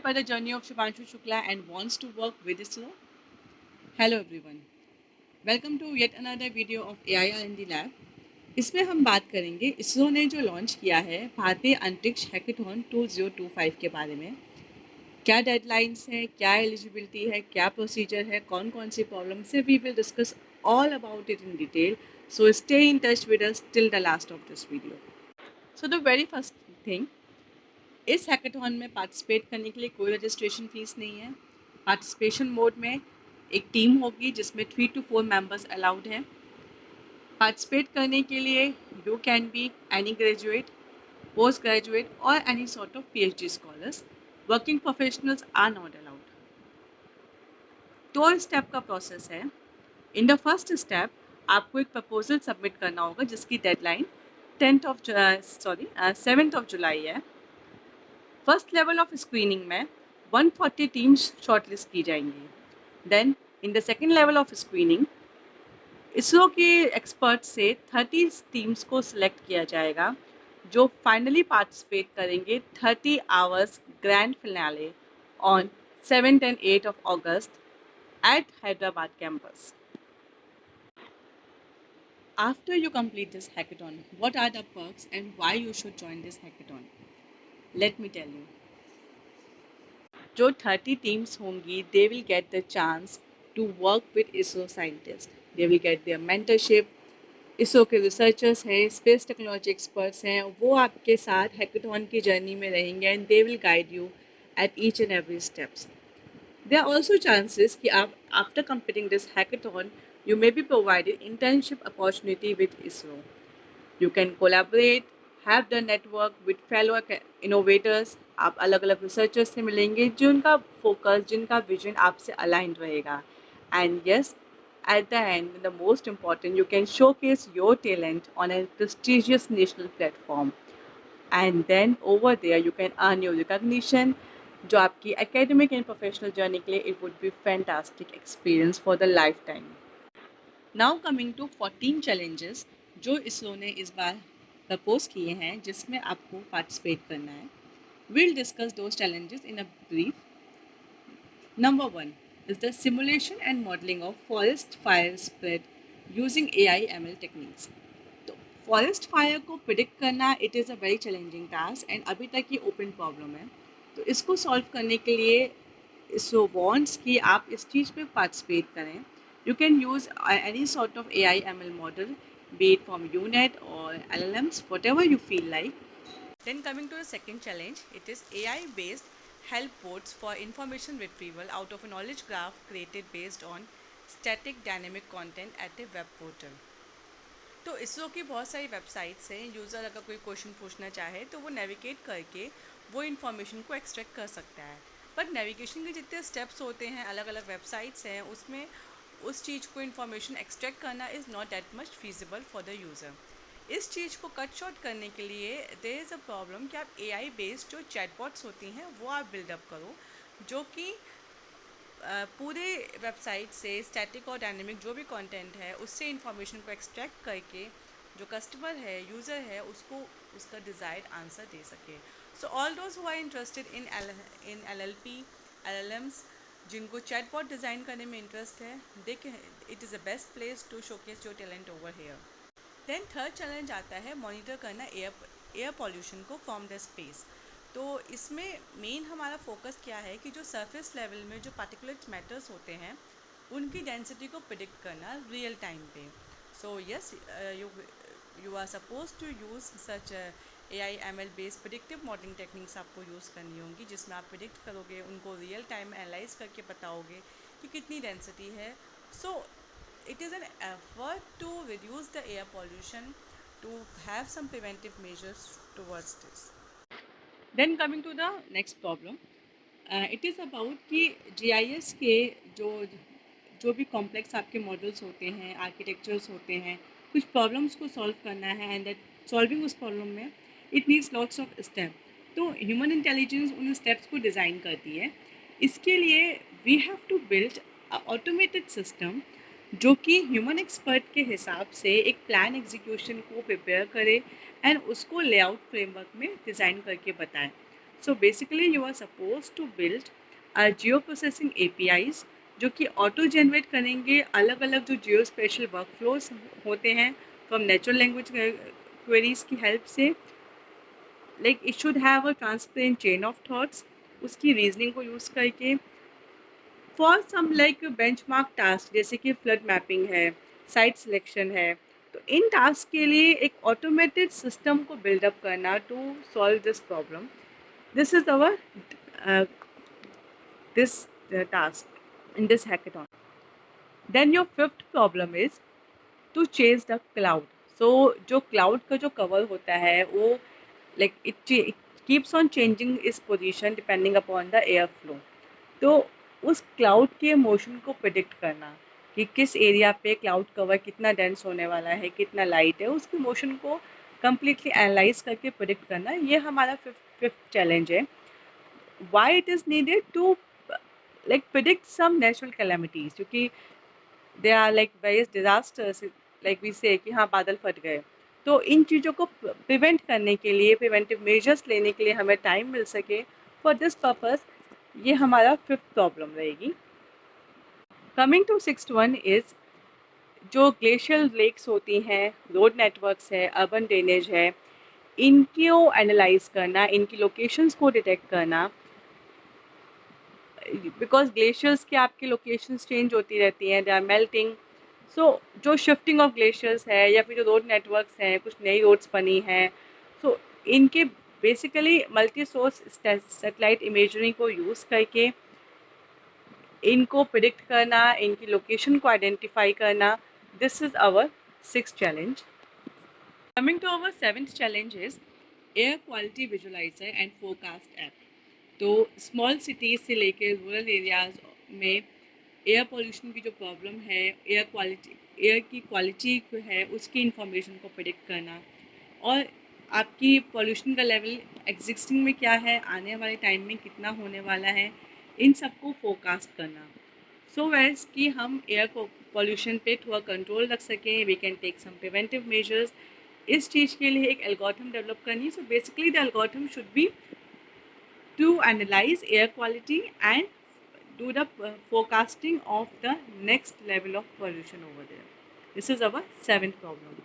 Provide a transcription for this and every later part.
inspired by the journey of Shubhanshu Shukla and wants to work with ISRO? Hello everyone. Welcome to yet another video of AI R&D Lab. इसमें हम बात करेंगे इसरो ने जो launch किया है भारतीय अंतरिक्ष हैकेथॉन 2025 के बारे में। क्या डेडलाइंस है, क्या एलिजिबिलिटी है, क्या प्रोसीजर है, कौन कौन सी प्रॉब्लम्स है, we will discuss all about it in detail. So stay in touch with us till the last of this video. So the very first thing, इस हैकेथॉन में पार्टिसिपेट करने के लिए कोई रजिस्ट्रेशन फ़ीस नहीं है. पार्टिसिपेशन मोड में एक टीम होगी जिसमें 3 to 4 मेंबर्स अलाउड हैं. पार्टिसिपेट करने के लिए you can be any graduate, post graduate और any sort of PhD scholars. Working professionals are not allowed. 2 step का प्रोसेस है. इन द फर्स्ट स्टेप आपको एक प्रपोजल सबमिट करना होगा जिसकी डेडलाइन 7th of July है. फर्स्ट लेवल ऑफ स्क्रीनिंग में 140 टीम्स शॉर्टलिस्ट की जाएंगी. Then in the second level of screening ISRO के एक्सपर्ट से 30 टीम्स को सिलेक्ट किया जाएगा जो फाइनली पार्टिसिपेट करेंगे 30 hours grand finale on 7th and 8th of August at Hyderabad campus. After you complete this hackathon, what are the perks and why you should join this hackathon? Let me tell you. जो 30 teams होंगी they will get the chance to work with ISRO scientist. They will get their mentorship. ISRO के researchers हैं, space technology experts हैं, वो आपके साथ hackathon की journey में रहेंगे and they will guide you at each and every steps. There are also chances कि आप after completing this hackathon you may be provided internship opportunity with ISRO. You can collaborate, have the network with fellow innovators. आप अलग अलग researchers से मिलेंगे जिनका focus, जिनका vision आपसे अलाइंड रहेगा. And yes, at the end, the most important, you can showcase your talent on a prestigious national platform. And then over there, you can earn your recognition, जो आपकी academic and professional journey के लिए it would be fantastic experience for the lifetime. Now coming to 14 challenges जो इसरो ने इस बार propose किए हैं जिसमें आपको पार्टिसिपेट करना है. Will discuss those challenges in a brief. Number 1 is the simulation and modelling of forest fire spread using AI/ML techniques. तो फॉरेस्ट फायर को प्रिडिक्ट करना it is a very challenging task and अभी तक ये open problem है. तो इसको solve करने के लिए इसरो वांट्स कि आप इस चीज़ पे पार्टिसिपेट करें. You can use any sort of AI/ML model, be it from UNet or LLMs, whatever you feel like. Then coming to the second challenge, it is AI-based help boards for information retrieval out of a knowledge graph created based on static dynamic content at a web portal. तो इसरो की बहुत सारी websites हैं. User अगर कोई question पूछना चाहे तो वो नेविगेट करके वो इन्फॉर्मेशन को एक्सट्रैक्ट कर सकता है. बट नेविगेशन के जितने स्टेप्स होते हैं, अलग अलग वेबसाइट्स हैं, उसमें उस चीज़ को इन्फॉर्मेशन एक्सट्रैक्ट करना is not that much feasible for the user. इस चीज़ को कट शॉर्ट करने के लिए देयर इज़ अ प्रॉब्लम कि आप AI बेस्ड जो चैटबॉट्स होती हैं वो आप बिल्डअप करो जो कि पूरे वेबसाइट से स्टैटिक और डायनेमिक जो भी कंटेंट है उससे इंफॉर्मेशन को एक्सट्रैक्ट करके जो कस्टमर है, यूज़र है, उसको उसका डिज़ायर्ड आंसर दे सके. So all those who are interested in LLP, LLMs, जिनको चैटबॉट डिज़ाइन करने में इंटरेस्ट है, it is the best place to showcase your talent over here. Then third challenge आता है मॉनिटर करना एयर पॉल्यूशन को फ्रॉम द स्पेस. तो इसमें मेन हमारा फोकस क्या है कि जो सरफेस लेवल में जो पार्टिकुलेट मैटर्स होते हैं उनकी डेंसिटी को प्रिडिक्ट करना रियल टाइम पे. So yes, you are suppose to use such AI/ML based predictive modelling techniques आपको यूज़ करनी होंगी जिसमें आप प्रिडिक्ट करोगे, उनको रियल टाइम में एनालाइज करके बताओगे कि कितनी डेंसिटी है. सो it is an effort to reduce the air pollution, to have some preventive measures towards this. Then coming to the next problem, it is about कि GIS के जो भी कॉम्प्लेक्स आपके मॉडल्स होते हैं, आर्किटेक्चर्स होते हैं, कुछ प्रॉब्लम्स को सॉल्व करना है एंड दैट सॉल्विंग उस प्रॉब्लम में it needs lots of step. तो ह्यूमन इंटेलिजेंस उन स्टेप्स को डिज़ाइन करती है. इसके लिए we have to build automated system जो कि ह्यूमन एक्सपर्ट के हिसाब से एक प्लान एग्जीक्यूशन को प्रिपेयर करे एंड उसको लेआउट फ्रेमवर्क में डिज़ाइन करके बताए. So basically you are suppose to build geo processing APIs जो कि ऑटो जनरेट करेंगे अलग अलग जो जियो स्पेशल वर्कफ्लोज होते हैं फ्रॉम नेचुरल लैंग्वेज क्वेरीज की हेल्प से. Like it should have a transparent chain of thoughts उसकी रीजनिंग को यूज़ करके for some like benchmark task जैसे कि फ्लड मैपिंग है, साइट सिलेक्शन है. तो इन टास्क के लिए एक ऑटोमेटेड सिस्टम को बिल्डअप करना to solve this problem. This is our this task in this hackathon. Then your fifth problem is to chase the cloud. So जो cloud का जो cover होता है वो like it keeps on changing its position depending upon the airflow. तो उस cloud के motion को predict करना कि किस एरिया पे क्लाउड कवर कितना डेंस होने वाला है, कितना लाइट है, उसकी मोशन को कम्प्लीटली एनालाइज करके प्रिडिक्ट करना, ये हमारा फिफ्थ चैलेंज है. Why it is needed to like predict some natural calamities क्योंकि there are like various disasters like we say कि हाँ बादल फट गए. तो इन चीज़ों को प्रिवेंट करने के लिए प्रिवेंटिव मेजर्स लेने के लिए हमें टाइम मिल सके फॉर दिस पर्पस, ये हमारा फिफ्थ प्रॉब्लम रहेगी. Coming to sixth one is जो ग्लेशियल लेक्स होती हैं, रोड नेटवर्क्स है, अर्बन ड्रेनेज है, इनको एनालाइज करना, इनकी लोकेशंस को डिटेक्ट करना. बिकॉज ग्लेशियर्स की आपकी लोकेशंस चेंज होती रहती हैं, दे आर मेल्टिंग. सो जो शिफ्टिंग ऑफ ग्लेशियर्स है या फिर जो रोड नेटवर्क्स हैं, कुछ नई रोड्स बनी हैं, सो इनके basically multi source satellite imagery को यूज़ करके इनको प्रिडिक्ट करना, इनकी लोकेशन को आइडेंटिफाई करना. This is our sixth challenge. Coming to our seventh challenge is air quality visualiser and forecast app. तो स्मॉल सिटीज़ से लेकर रूरल एरियाज़ में एयर पोल्यूशन की जो प्रॉब्लम है, एयर की क्वालिटी है, उसकी इंफॉर्मेशन को प्रेडिक्ट करना और आपकी पोल्यूशन का लेवल एग्जिस्टिंग में क्या है, आने वाले टाइम में कितना होने वाला है, इन सबको फोरकास्ट करना. सो वैस कि हम एयर पोल्यूशन पे थोड़ा कंट्रोल रख सकें, we can take some preventive measures. इस चीज़ के लिए एक एल्गोरिथम डेवलप करनी है. So basically the algorithm should be to analyze air quality and do the forecasting of the next level of pollution over there. This is our seventh problem.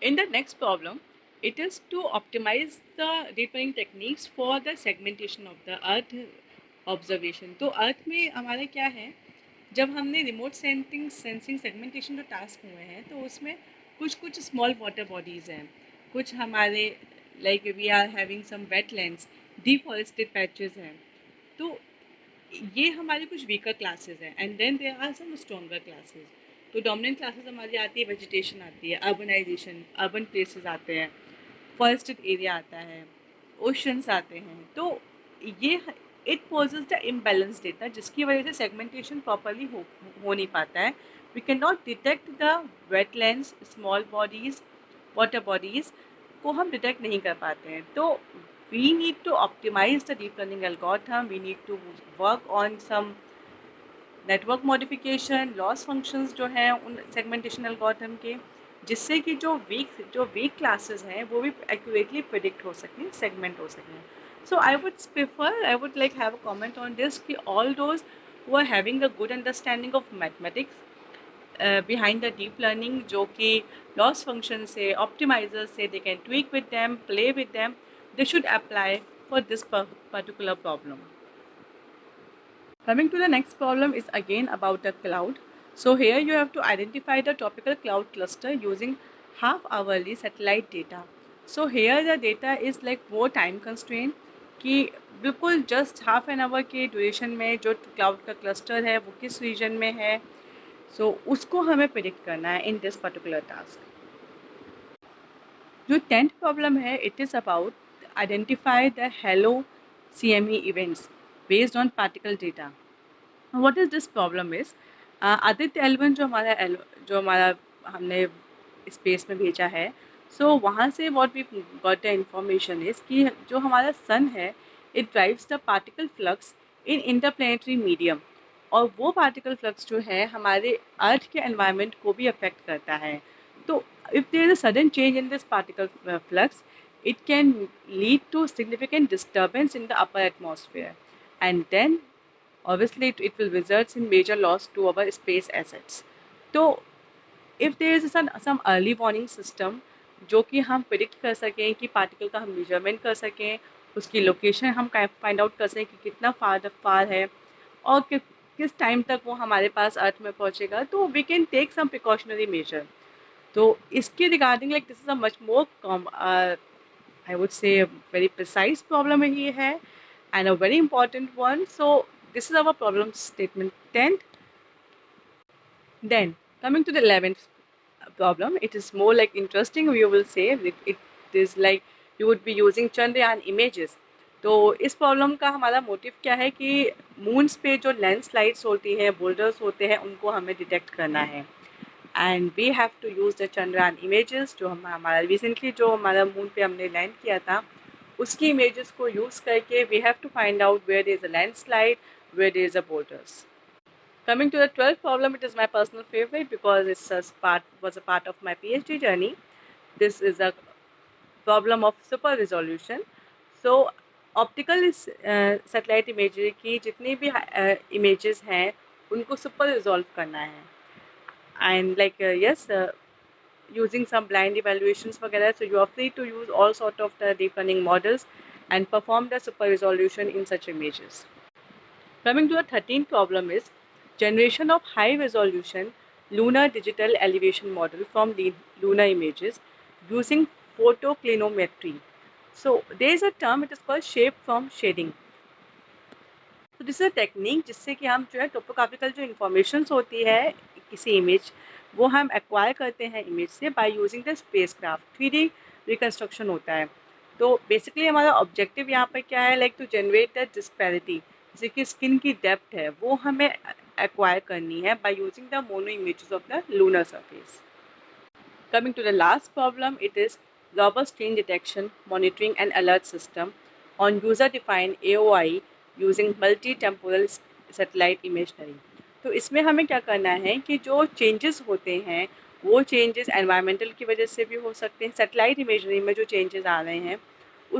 In the next problem, it is to optimize the deep learning techniques for the segmentation of the earth observation. तो अर्थ में हमारे क्या है, जब हमने remote sensing segmentation जो task हुए हैं तो उसमें कुछ स्मॉल वाटर बॉडीज़ हैं, कुछ हमारे like we are having some wetlands, deforested patches हैं. तो ये हमारी कुछ वीकर क्लासेस हैं and then there are some stronger classes. तो डोमिनेंट क्लासेस हमारी आती है, वेजिटेशन आती है, अर्बनाइजेशन, अर्बन प्लेसेस आते हैं, फॉरेस्टेड एरिया आता है, ओशंस आते हैं. तो ये it poses the imbalance data जिसकी वजह से सेगमेंटेशन प्रॉपरली हो नहीं पाता है. We can not detect the wetlands, small bodies, water bodies को हम डिटेक्ट नहीं कर पाते हैं. तो we need to optimize the deep learning algorithm, we need to work on some network modification, loss functions जो हैं उन segmentation algorithm के, जिससे कि जो weak classes हैं वो भी accurately predict हो सकें, segment हो सकें. So I would like have a comment on this कि all those who are having a good understanding of mathematics behind the deep learning, जो कि loss functions से, optimizers से, they can tweak with them, play with them, they should apply for this particular problem. Coming to the next problem is again about the cloud. So here you have to identify the tropical cloud cluster using half-hourly satellite data. So here the data is like more time constraint कि बिल्कुल just half an hour के duration में जो cloud का cluster है वो किस reason में है, सो उसको हमें प्रिडिक्ट करना है इन दिस पर्टिकुलर टास्क. जो 10th प्रॉब्लम है, it is about identify the hello CME events based on particle data. What is this problem is, Aditya L1 जो हमारा हमने स्पेस में भेजा है, सो वहाँ से what we got the information is कि जो हमारा सन है it drives the particle flux in interplanetary medium, और वो पार्टिकल फ्लक्स जो है हमारे अर्थ के एनवायरनमेंट को भी अफेक्ट करता है. तो if there is a sudden change in this particle flux, it can lead to significant disturbance in the upper atmosphere, and then obviously it will result in major loss to our space assets. So if there is some early warning system जो कि हम predict कर सकें कि particle का हम measurement कर सकें, उसकी लोकेशन हम फाइंड आउट कर सकें कि कितना फार है और किस टाइम तक वो हमारे पास अर्थ में पहुंचेगा, तो we can take some precautionary measure. तो इसके regarding like this is a much more I would say a very precise problem here and a very important one. So this is our problem statement 10. Then coming to the 11th problem, it is more like interesting. We will say it is like you would be using Chandrayaan images. तो इस problem का हमारा motive क्या है कि moons पे जो landslides होती हैं, बोल्डर्स होते हैं, उनको हमें डिटेक्ट करना है. And we have to use the Chandrayaan images जो हम हमारा रिसेंटली जो हमारा मून पे हमने लैंड किया था उसकी इमेजेस को यूज़ करके we have to find out where there is a landslide, where there is a boulders. Coming to the 12th problem, it is my personal favorite because was a part of my PhD journey. This is a problem of super resolution. So optical satellite imagery की जितनी भी images हैं उनको super resolve करना है. And like yes, using some blind evaluations वगैरह, so you are free to use all sort of the deep learning models and perform the super resolution in such images. Coming to the 13th problem is generation of high resolution lunar digital elevation model from lunar images using photoclinometry. So there is a term, it is called shape from shading. तो this is a technique जिससे कि हम जो है topographical जो informations होती है किसी इमेज वो हम एक्वायर करते हैं इमेज से by using the spacecraft. 3D reconstruction होता है. तो बेसिकली हमारा ऑब्जेक्टिव यहाँ पर क्या है, like to generate the disparity, जैसे कि स्किन की डेप्थ है वो हमें एक्वायर करनी है by using the mono images of the lunar surface. Coming to the last problem, it is global strain detection, monitoring and alert system on user-defined AOI using multi-temporal satellite imagery. तो इसमें हमें क्या करना है कि जो चेंजेस होते हैं वो चेंजेस एनवायरमेंटल की वजह से भी हो सकते हैं. सैटेलाइट इमेजरी में जो चेंजेस आ रहे हैं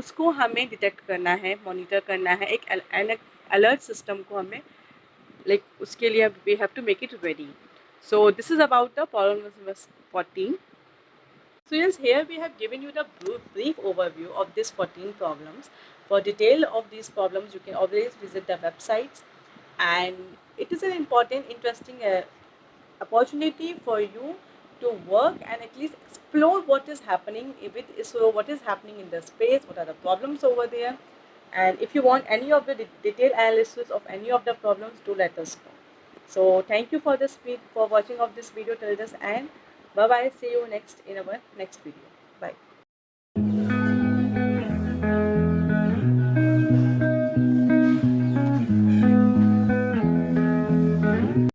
उसको हमें डिटेक्ट करना है, मॉनिटर करना है. एक अलर्ट सिस्टम को हमें लाइक उसके लिए we have to make it ready. So this is about the problem number 14. So yes, here we have given you the brief overview of these 14 problems. For detail of these problems, you can always visit the websites, and it is an important, interesting opportunity for you to work and at least explore what is happening with ISRO, what is happening in the space, what are the problems over there, and if you want any of the detailed analysis of any of the problems, do let us know. So thank you for for watching of this video till this end. Bye bye. See you next in our next video. Bye.